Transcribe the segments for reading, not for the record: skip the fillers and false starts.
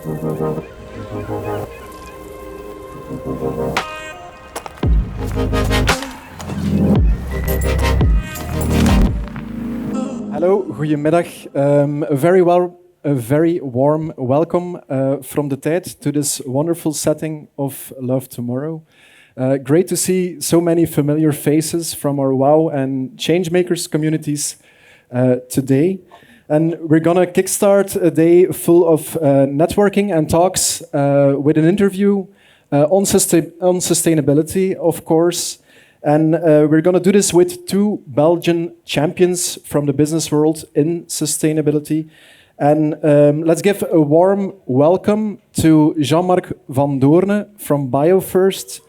Hello, goedemiddag. A very warm welcome from the Tijd to this wonderful setting of Love Tomorrow. Great to see so many familiar faces from our WOW and Changemakers communities today. And we're gonna kickstart a day full of networking and talks with an interview on sustainability, of course. And we're going to do this with two Belgian champions from the business world in sustainability. And let's give a warm welcome to Jean-Marc Vandoorne from BioFirst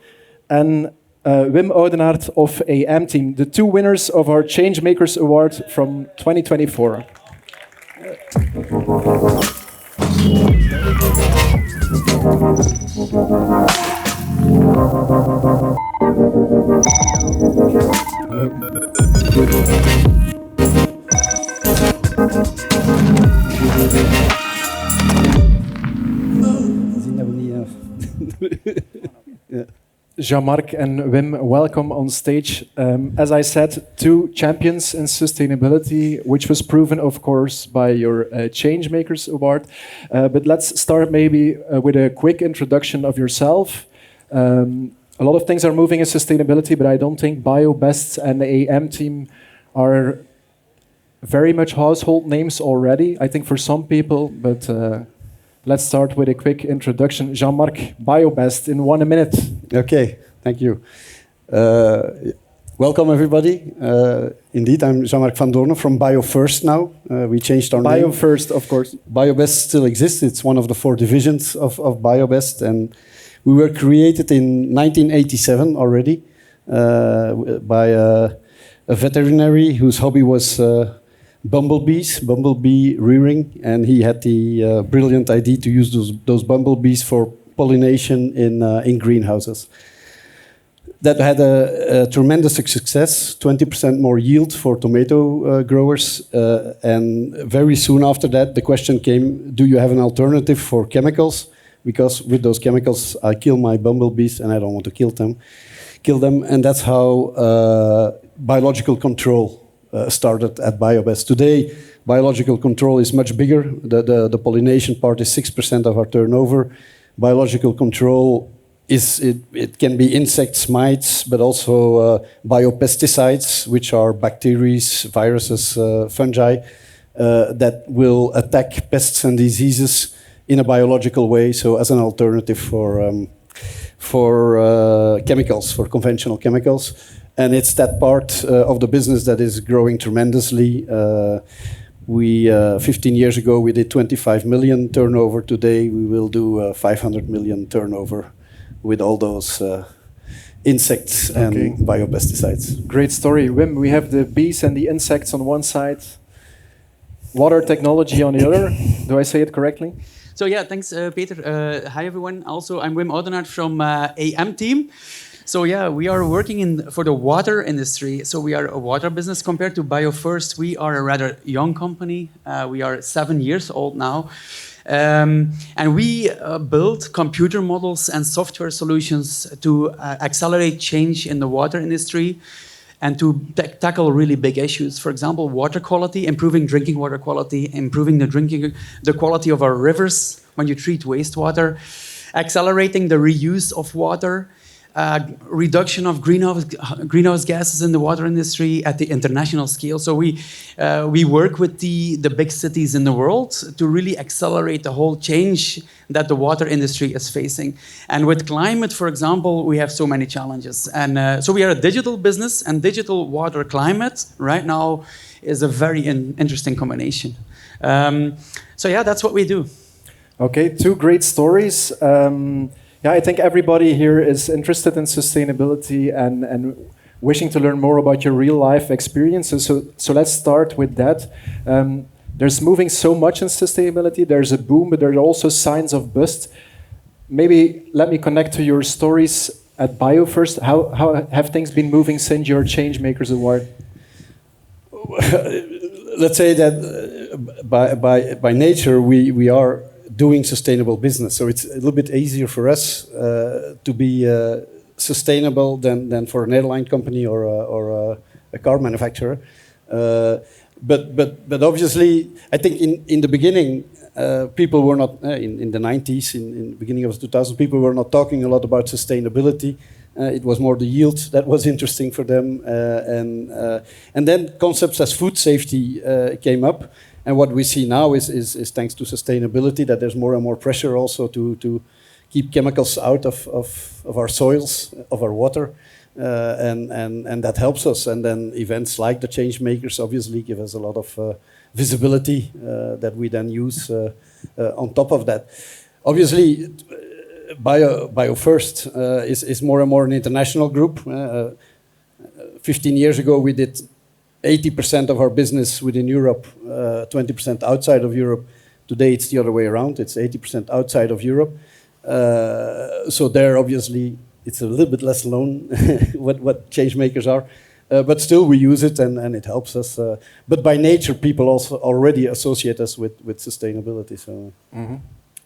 and Wim Audenaert of AM-Team, the two winners of our Changemakers Award from 2024. Jean-Marc and Wim, welcome on stage. As I said, two champions in sustainability, which was proven, of course, by your Changemakers Award. But let's start maybe with a quick introduction of yourself. A lot of things are moving in sustainability, but I don't think BioBest and the AM-Team are very much household names already, I think for some people, but let's start with a quick introduction. Jean-Marc, BioBest in 1 minute. Okay, thank you. Welcome everybody. Indeed, I'm Jean-Marc Vandoorne from BioFirst now. We changed our name. BioFirst, of course. BioBest still exists. It's one of the 4 divisions of BioBest, and we were created in 1987 already by a veterinary whose hobby was bumblebee rearing, and he had the brilliant idea to use those bumblebees for pollination in greenhouses. That had a tremendous success, 20% more yield for tomato growers, and very soon after that the question came, do you have an alternative for chemicals? Because with those chemicals I kill my bumblebees and I don't want to kill them, and that's how biological control started at BioBest. Today, biological control is much bigger. The pollination part is 6% of our turnover. Biological control it can be insects, mites, but also biopesticides, which are bacteria, viruses, fungi that will attack pests and diseases in a biological way. So as an alternative for chemicals, for conventional chemicals. And it's that part of the business that is growing tremendously. 15 years ago, we did 25 million turnover. Today, we will do 500 million turnover with all those insects and biopesticides. Great story. Wim, we have the bees and the insects on one side, water technology on the other. Do I say it correctly? So yeah, thanks, Peter. Hi, everyone. Also, I'm Wim Audenaert from AM-Team. So yeah, we are working for the water industry. So we are a water business compared to BioFirst. We are a rather young company. We are 7 years old now. And we build computer models and software solutions to accelerate change in the water industry and to tackle really big issues. For example, water quality, improving drinking water quality, improving the quality of our rivers when you treat wastewater, accelerating the reuse of water, reduction of greenhouse gases in the water industry at the international scale. So we work with the big cities in the world to really accelerate the whole change that the water industry is facing. And with climate, for example, we have so many challenges. And so we are a digital business, and digital water climate right now is a very interesting combination. So yeah, that's what we do. Okay, 2 great stories. Yeah, I think everybody here is interested in sustainability and wishing to learn more about your real life experiences. So let's start with that. There's moving so much in sustainability. There's a boom, but there are also signs of bust. Maybe let me connect to your stories at BioFirst. How have things been moving since your Changemakers Award? Let's say that by nature we are doing sustainable business. So it's a little bit easier for us to be sustainable than for an airline company or a car manufacturer. But obviously, I think in the beginning, people were not, in the 90s, in the beginning of the 2000s, people were not talking a lot about sustainability. It was more the yield that was interesting for them. And then concepts as food safety came up. And what we see now is thanks to sustainability, that there's more and more pressure also to keep chemicals out of our soils, of our water. And that helps us. And then events like the Changemakers obviously give us a lot of visibility that we then use on top of that. Obviously, BioFirst is more and more an international group. 15 years ago, we did 80% of our business within Europe, 20% outside of Europe. Today, it's the other way around. It's 80% outside of Europe. So there, obviously, it's a little bit less known what Changemakers are. But still, we use it, and it helps us. But by nature, people also already associate us with sustainability. So. Mm-hmm.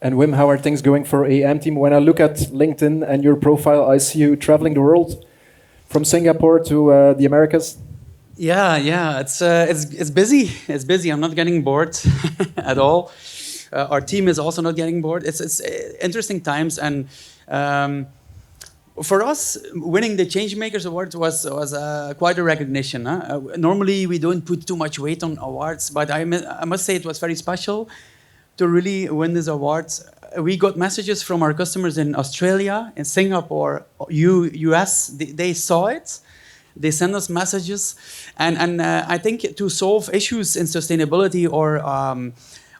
And Wim, how are things going for AM-Team? When I look at LinkedIn and your profile, I see you traveling the world, from Singapore to the Americas. Yeah, it's busy. It's busy. I'm not getting bored at all. Our team is also not getting bored. It's interesting times, and for us, winning the Changemakers Award was quite a recognition. Huh? Normally, we don't put too much weight on awards, but I must say it was very special to really win this award. We got messages from our customers in Australia, in Singapore, US. They saw it. They send us messages, and I think to solve issues in sustainability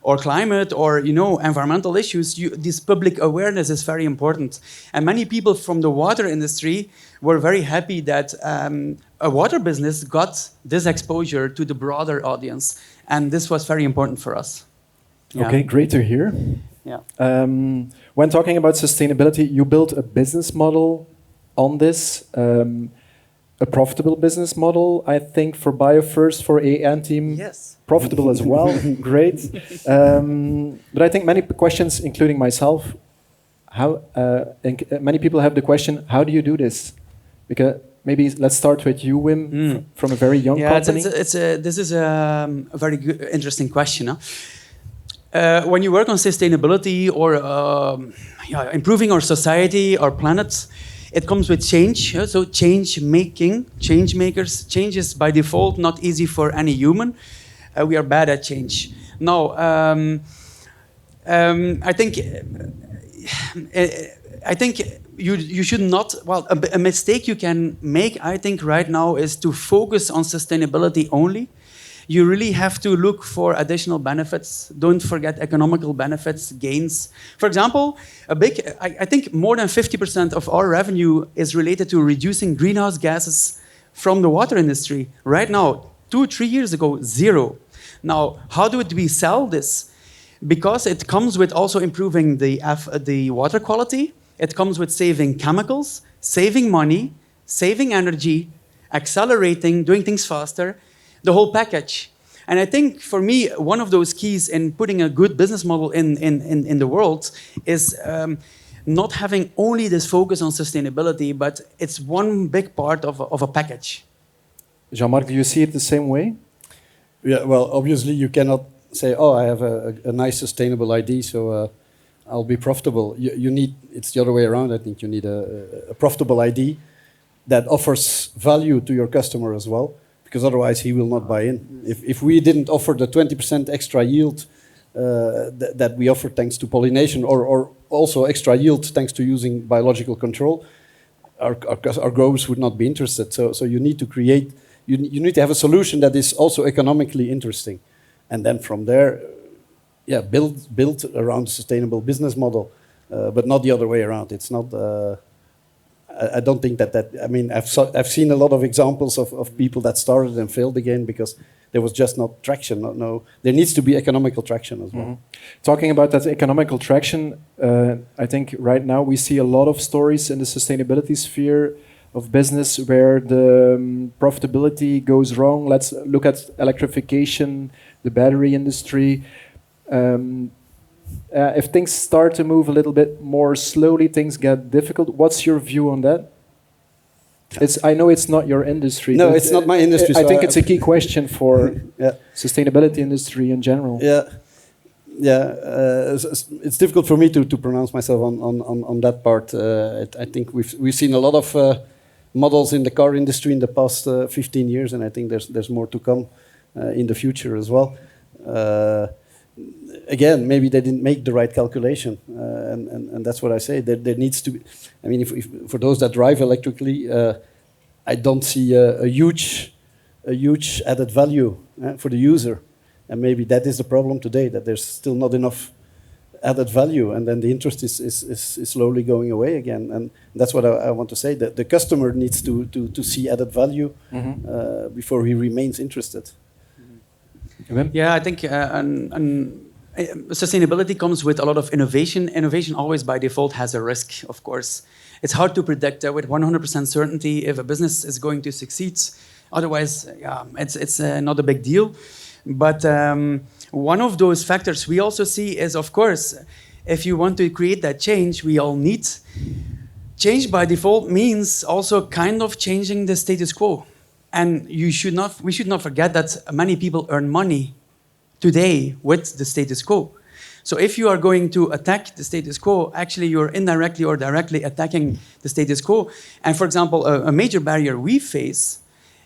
or climate or environmental issues, this public awareness is very important. And many people from the water industry were very happy that a water business got this exposure to the broader audience, and this was very important for us. Yeah. Okay, great to hear. Yeah. When talking about sustainability, you built a business model on this, a profitable business model, I think, for BioFirst, for AM-Team. Yes. Profitable as well, great. But I think many questions, including myself, many people have the question, how do you do this? Because maybe let's start with you, Wim, from a very young company. This is a very good, interesting question. Huh? When you work on sustainability or improving our society, our planet, it comes with change. So changemakers. Change is by default not easy for any human. We are bad at change. Now, I think you should not. Well, a mistake you can make, I think, right now is to focus on sustainability only. You really have to look for additional benefits. Don't forget economical benefits, gains. For example, I think more than 50% of our revenue is related to reducing greenhouse gases from the water industry. Right now, 2-3 years ago, 0. Now, how do we sell this? Because it comes with also improving the water quality. It comes with saving chemicals, saving money, saving energy, accelerating, doing things faster. The whole package. And I think for me, one of those keys in putting a good business model in the world is not having only this focus on sustainability, but it's one big part of a package. Jean-Marc, do you see it the same way? Yeah, well, obviously you cannot say, oh, I have a nice sustainable ID, so I'll be profitable. You need, it's the other way around, I think you need a profitable ID that offers value to your customer as well. Because otherwise he will not buy in. If we didn't offer the 20% extra yield that we offer thanks to pollination, or also extra yield thanks to using biological control, our growers would not be interested. So you need to create, you need to have a solution that is also economically interesting, and then from there, build around a sustainable business model, but not the other way around. It's not. I don't think that. I mean, I've seen a lot of examples of people that started and failed again because there was just not traction. No, there needs to be economical traction as well. Mm-hmm. Talking about that economical traction, I think right now we see a lot of stories in the sustainability sphere of business where the profitability goes wrong. Let's look at electrification, the battery industry. If things start to move a little bit more slowly, things get difficult. What's your view on that? I know it's not your industry. No, it's not my industry. I think it's a key question for yeah. sustainability industry in general. It's difficult for me to pronounce myself on that part. I think we've seen a lot of models in the car industry in the past 15 years, and I think there's more to come in the future as well. Again, maybe they didn't make the right calculation, and that's what I say. There needs to be. I mean, if for those that drive electrically, I don't see a huge added value for the user, and maybe that is the problem today. That there's still not enough added value, and then the interest is slowly going away again. And that's what I want to say. That the customer needs to see added value before he remains interested. Wim? Yeah, I think sustainability comes with a lot of innovation. Innovation always by default has a risk, of course. It's hard to predict with 100% certainty if a business is going to succeed. Otherwise, it's not a big deal. But one of those factors we also see is, of course, if you want to create that change, we all need. Change by default means also kind of changing the status quo. And we should not forget that many people earn money today with the status quo. So if you are going to attack the status quo, actually you're indirectly or directly attacking the status quo. And for example, a major barrier we face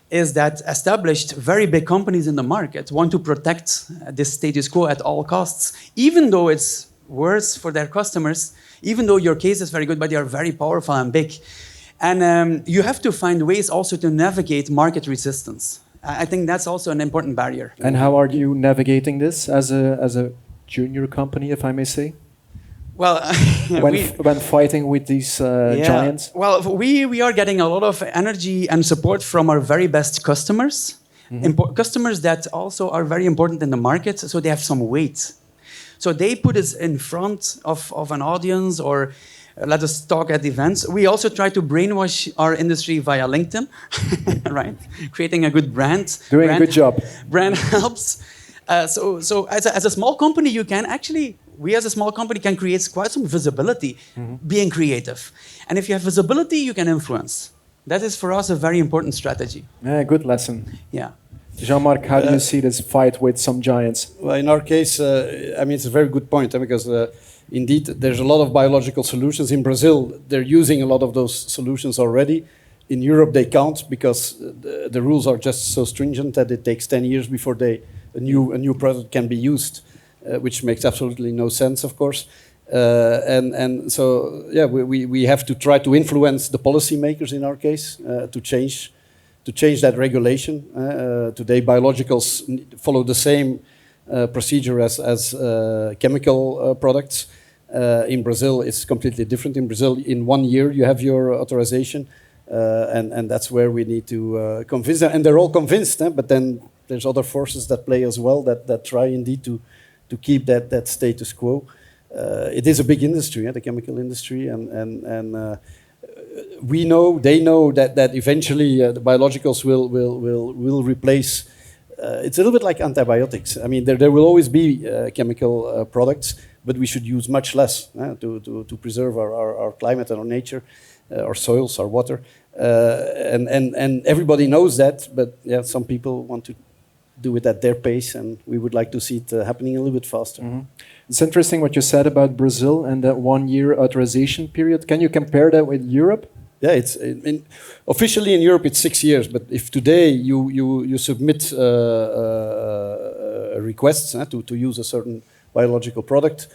is that established, very big companies in the market want to protect this status quo at all costs, even though it's worse for their customers, even though your case is very good, but they are very powerful and big. And you have to find ways also to navigate market resistance. I think that's also an important barrier. And how are you navigating this as a junior company, if I may say? Well, when fighting with these giants? Well, we are getting a lot of energy and support from our very best customers. Customers that also are very important in the market, so they have some weight. So they put us in front of an audience or let us talk at events. We also try to brainwash our industry via LinkedIn, right? Creating a good brand. Doing a good job. Brand helps. So as a small company, you can actually, we as a small company can create quite some visibility being creative. And if you have visibility, you can influence. That is for us a very important strategy. Yeah, good lesson. Yeah. Jean-Marc, how do you see this fight with some giants? Well, in our case, I mean, it's a very good point because indeed there's a lot of biological solutions. In Brazil, they're using a lot of those solutions already. In Europe, they can't because the rules are just so stringent that it takes 10 years before a new product can be used, which makes absolutely no sense, of course. And so, yeah, we have to try to influence the policymakers in our case to change that regulation. Today, biologicals follow the same procedure as chemical products. In Brazil, it's completely different. In Brazil, in 1 year, you have your authorization, and that's where we need to convince them. And they're all convinced, but then there's other forces that play as well that try indeed to keep that status quo. It is a big industry, the chemical industry, and we know, they know that eventually the biologicals will replace. It's a little bit like antibiotics. I mean, there will always be chemical products, but we should use much less to preserve our climate and our nature, our soils, our water, and everybody knows that. But yeah, some people want to do it at their pace, and we would like to see it happening a little bit faster. It's interesting what you said about Brazil and that 1 year authorization period. Can you compare that with Europe? Yeah, it's officially in Europe it's 6 years, but if today you submit a request to use a certain biological product,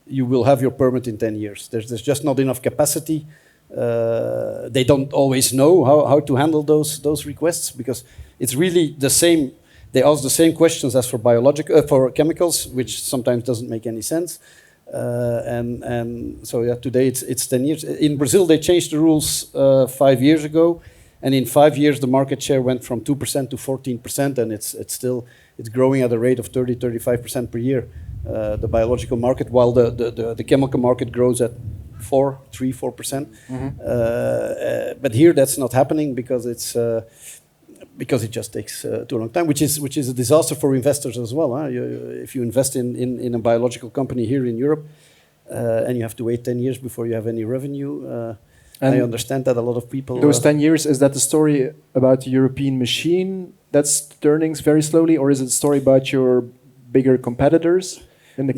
you will have your permit in 10 years. There's just not enough capacity. They don't always know how to handle those requests because it's really the same. They ask the same questions as for chemicals, which sometimes doesn't make any sense. And so yeah, today it's 10 years. In Brazil, they changed the rules 5 years ago, and in 5 years the market share went from 2% to 14%, and it's growing at a rate of 30-35% per year. The biological market, while the chemical market grows at 4%. But here that's not happening because it's because it just takes too long time, which is a disaster for investors as well. Huh? If you invest in a biological company here in Europe, and you have to wait 10 years before you have any revenue, I understand that a lot of people... Those 10 years, is that the story about the European machine that's turning very slowly, or is it a story about your bigger competitors in the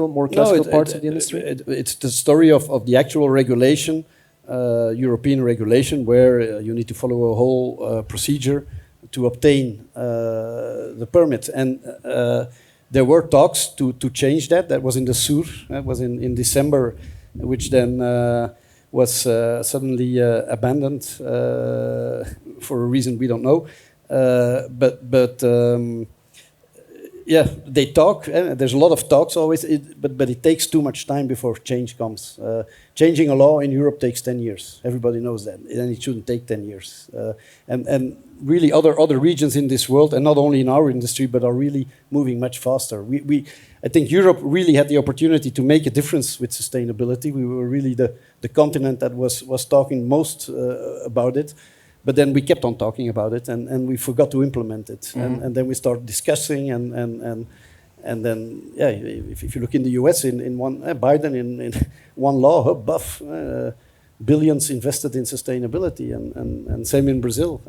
more classical parts of the industry? It's the story of the actual regulation, European regulation, where you need to follow a whole procedure to obtain the permit. And there were talks to change that. That was in the SUR. That was in December, which then was suddenly abandoned for a reason we don't know. Yeah, they talk. There's a lot of talks always, but it takes too much time before change comes. Changing a law in Europe takes 10 years. Everybody knows that, and it shouldn't take 10 years. And really, other regions in this world, and not only in our industry, but are really moving much faster. I think Europe really had the opportunity to make a difference with sustainability. We were really the continent that was talking most about it. But then we kept on talking about it, and we forgot to implement it. Mm-hmm. And then we started discussing, and then, yeah, if you look in the US, in one Biden in one law, billions invested in sustainability, and same in Brazil.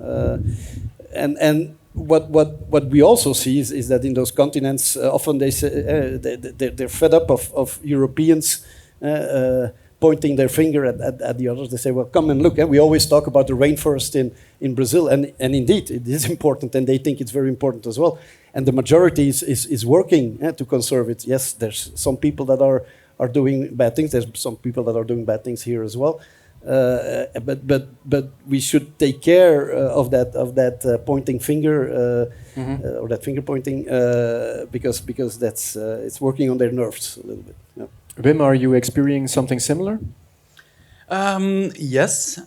And what we also see is that in those continents, often they say they're fed up of Europeans. Pointing their finger at the others. They say, well, come and look. We always talk about the rainforest in Brazil, and indeed, it is important, and they think it's very important as well. And the majority is working to conserve it. Yes, there's some people that are doing bad things. There's some people that are doing bad things here as well. But we should take care of that pointing finger or that finger pointing because that's it's working on their nerves a little bit. Yeah. Wim, are you experiencing something similar? Yes,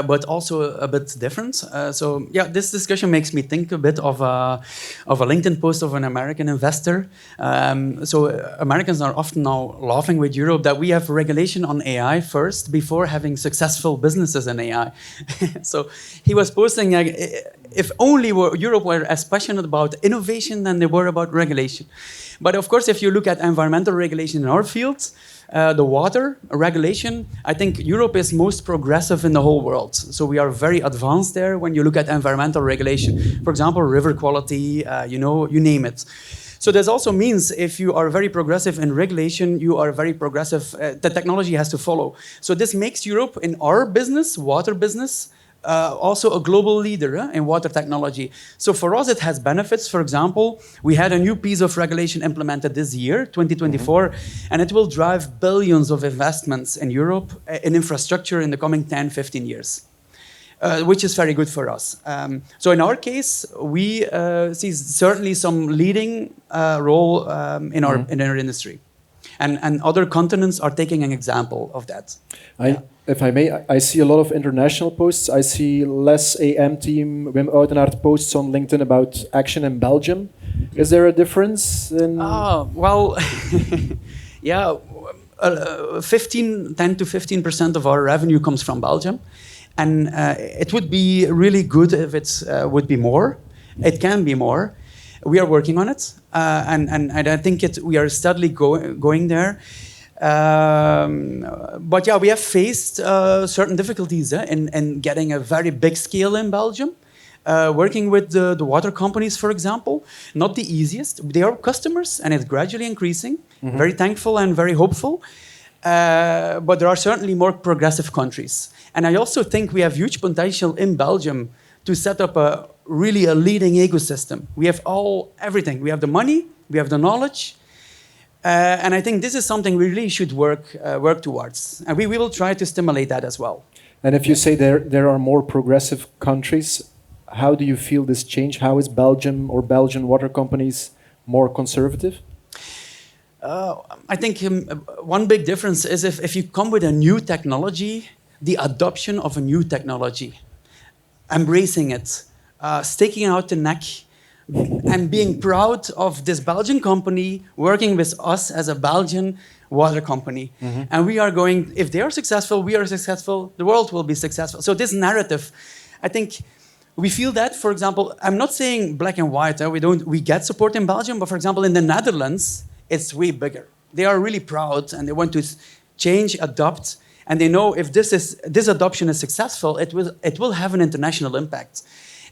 but also a bit different. So yeah, this discussion makes me think a bit of a LinkedIn post of an American investor. So Americans are often now laughing with Europe that we have regulation on AI first before having successful businesses in AI. So he was posting if only Europe were as passionate about innovation than they were about regulation. But of course, if you look at environmental regulation in our field, the water regulation, I think Europe is most progressive in the whole world. So we are very advanced there when you look at environmental regulation. For example, river quality, you name it. So this also means if you are very progressive in regulation, you are very progressive, the technology has to follow. So this makes Europe in our business, water business, also a global leader in water technology. So for us, it has benefits. For example, we had a new piece of regulation implemented this year, 2024, and it will drive billions of investments in Europe in infrastructure in the coming 10, 15 years, which is very good for us. So in our case, we see certainly some leading role in our industry. And other continents are taking an example of that. If I may, I see a lot of international posts. I see less AM-Team, Wim Audenaert posts on LinkedIn about action in Belgium. Is there a difference? Well, yeah, 10 to 15% of our revenue comes from Belgium. And it would be really good if it would be more. It can be more. We are working on it. And I think we are steadily going there. But yeah, we have faced certain difficulties in getting a very big scale in Belgium. Working with the water companies, for example, not the easiest. They are customers, and it's gradually increasing. Mm-hmm. Very thankful and very hopeful. But there are certainly more progressive countries. And I also think we have huge potential in Belgium to set up a leading ecosystem. We have everything. We have the money, we have the knowledge. And I think this is something we really should work towards. And we will try to stimulate that as well. And if you say there are more progressive countries, how do you feel this change? How is Belgium or Belgian water companies more conservative? I think one big difference is if you come with a new technology, the adoption of a new technology, embracing it, sticking out the neck, and being proud of this Belgian company working with us as a Belgian water company. Mm-hmm. And we are going, if they are successful, we are successful, the world will be successful. So this narrative, I think we feel that, for example, I'm not saying black and white. We get support in Belgium, but for example, in the Netherlands, it's way bigger. They are really proud and they want to change, adopt, and they know if this adoption is successful, it will have an international impact.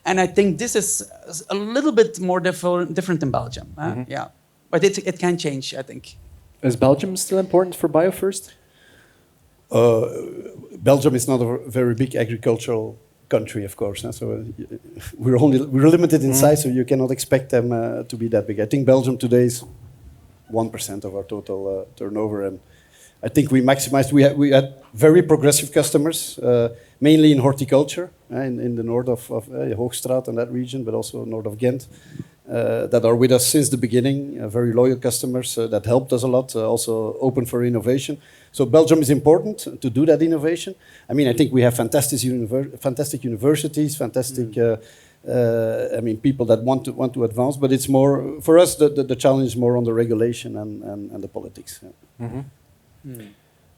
And I think this is a little bit more different in Belgium. Yeah, but it can change, I think. Is Belgium still important for BioFirst? Belgium is not a very big agricultural country, of course. So we're limited in size, so you cannot expect them to be that big. I think Belgium today is 1% of our total turnover, and I think we maximized. We had very progressive customers, mainly in horticulture, in the north of Hoogstraat and that region, but also north of Ghent, that are with us since the beginning. Very loyal customers that helped us a lot. Also open for innovation. So Belgium is important to do that innovation. I mean, I think we have fantastic universities, fantastic. I mean, people that want to advance, but it's more for us. The challenge is more on the regulation and the politics. Yeah.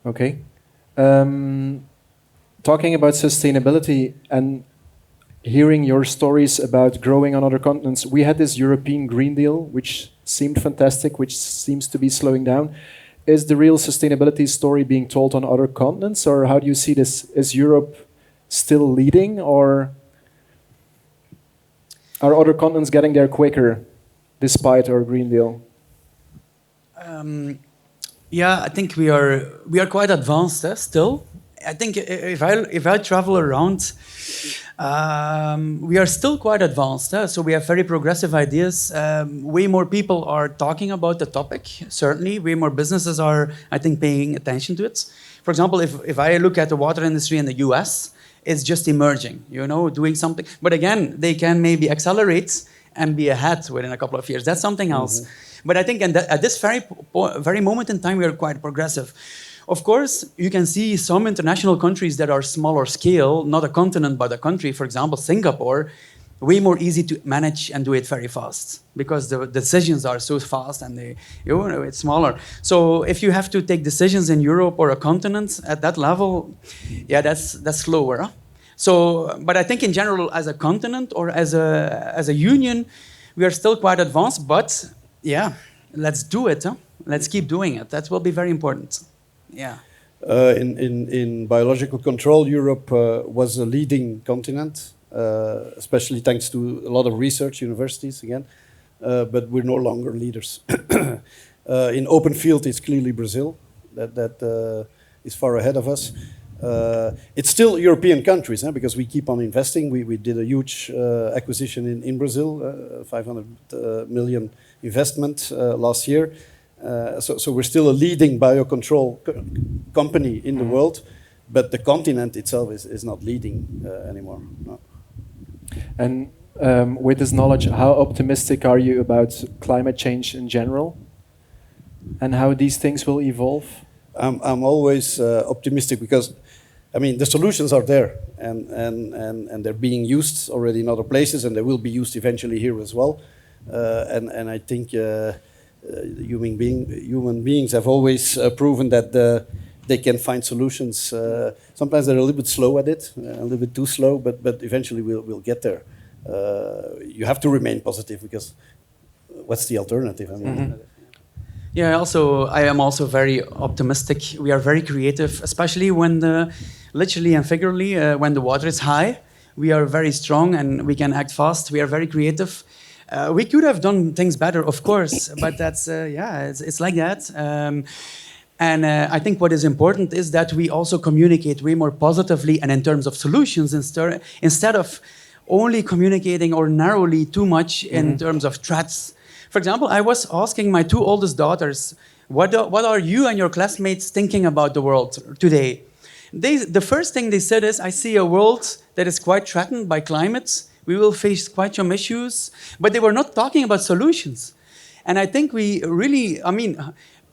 Okay. Talking about sustainability and hearing your stories about growing on other continents, we had this European Green Deal, which seemed fantastic, which seems to be slowing down. Is the real sustainability story being told on other continents, or how do you see this? Is Europe still leading, or are other continents getting there quicker despite our Green Deal? Yeah, I think we are quite advanced still. I think if I travel around, we are still quite advanced. So we have very progressive ideas. Way more people are talking about the topic. Certainly, way more businesses are, I think, paying attention to it. For example, if I look at the water industry in the US, it's just emerging. Doing something. But again, they can maybe accelerate and be ahead within a couple of years. That's something else. But I think at this very moment in time, we are quite progressive. Of course, you can see some international countries that are smaller scale, not a continent, but a country, for example, Singapore, way more easy to manage and do it very fast because the decisions are so fast and it's smaller. So if you have to take decisions in Europe or a continent at that level, yeah, that's slower. Huh? So, but I think in general, as a continent or as a union, we are still quite advanced, but yeah, let's do it. Huh? Let's keep doing it. That will be very important. Yeah. In biological control, Europe was a leading continent, especially thanks to a lot of research universities again, but we're no longer leaders. In open field, it's clearly Brazil that is far ahead of us. It's still European countries because we keep on investing. We did a huge acquisition in Brazil, 500 million investment last year. So we're still a leading biocontrol company in the world, but the continent itself is not leading anymore. No. And with this knowledge, how optimistic are you about climate change in general, and how these things will evolve? I'm always optimistic because, I mean, the solutions are there, and they're being used already in other places, and they will be used eventually here as well. And I think. Human beings have always proven that they can find solutions. Sometimes they're a little bit slow at it, a little bit too slow, but eventually we'll get there. You have to remain positive because what's the alternative? I mean, Yeah, I am also very optimistic. We are very creative, especially when literally and figuratively, when the water is high. We are very strong and we can act fast. We are very creative. We could have done things better, of course, but that's, it's like that. And I think what is important is that we also communicate way more positively and in terms of solutions instead of only communicating or narrowly too much in terms of threats. For example, I was asking my two oldest daughters, what are you and your classmates thinking about the world today? The first thing they said is, I see a world that is quite threatened by climate. We will face quite some issues, but they were not talking about solutions. And I think we really, I mean,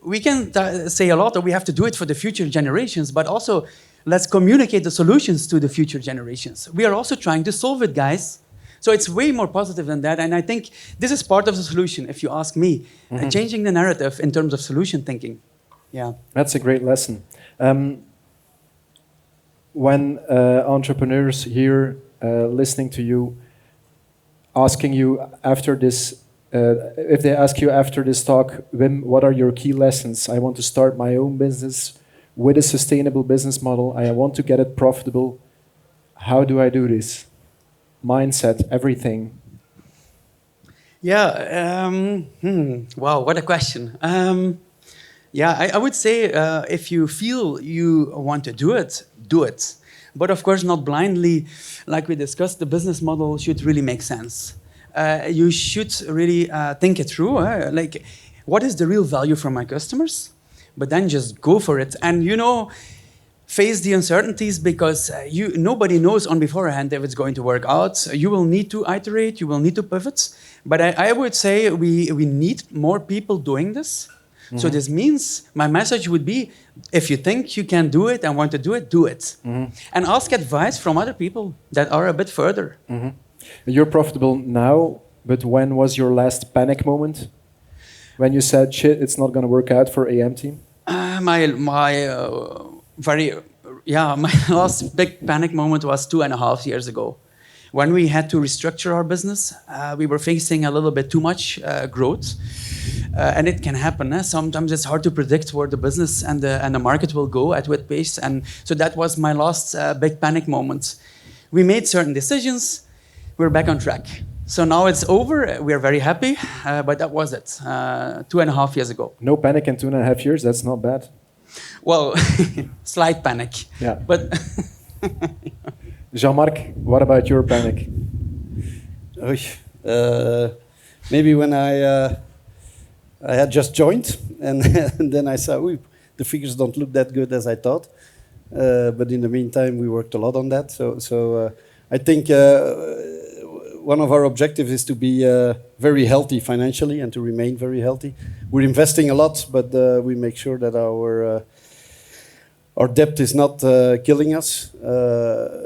we can say a lot that we have to do it for the future generations, but also let's communicate the solutions to the future generations. We are also trying to solve it, guys. So it's way more positive than that. And I think this is part of the solution, if you ask me, changing the narrative in terms of solution thinking. Yeah. That's a great lesson. When entrepreneurs hear listening to you, asking you after this, if they ask you after this talk, Wim, what are your key lessons? I want to start my own business with a sustainable business model. I want to get it profitable. How do I do this? Mindset, everything. Yeah. Wow, what a question. I would say if you feel you want to do it, do it. But of course, not blindly. Like we discussed, the business model should really make sense. You should really think it through. Like, what is the real value for my customers? But then just go for it. And, face the uncertainties because nobody knows on beforehand if it's going to work out. You will need to iterate, you will need to pivot. But I would say we need more people doing this. Mm-hmm. So this means my message would be, if you think you can do it and want to do it, do it. Mm-hmm. And ask advice from other people that are a bit further. Mm-hmm. You're profitable now, but when was your last panic moment? When you said, shit, it's not going to work out for AM-Team? My last big panic moment was 2.5 years ago. When we had to restructure our business, we were facing a little bit too much growth. And it can happen. Sometimes it's hard to predict where the business and the market will go at what pace. And so that was my last big panic moment. We made certain decisions. We're back on track. So now it's over. We're very happy. But that was it, 2.5 years ago. No panic in 2.5 years. That's not bad. Well, slight panic. Yeah. But Jean-Marc, what about your panic? Maybe when I had just joined, and then I saw, the figures don't look that good as I thought. But in the meantime, we worked a lot on that. So I think one of our objectives is to be very healthy financially and to remain very healthy. We're investing a lot, but we make sure that our debt is not killing us.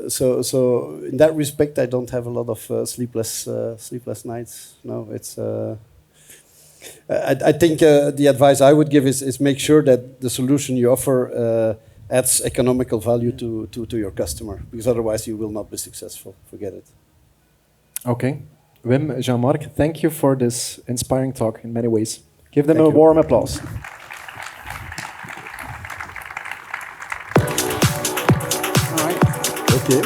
So in that respect, I don't have a lot of sleepless nights. No, it's. I think the advice I would give is make sure that the solution you offer adds economical value to your customer, because otherwise you will not be successful. Forget it. Okay. Wim, Jean-Marc, thank you for this inspiring talk in many ways. Give them a warm applause. All right. Okay.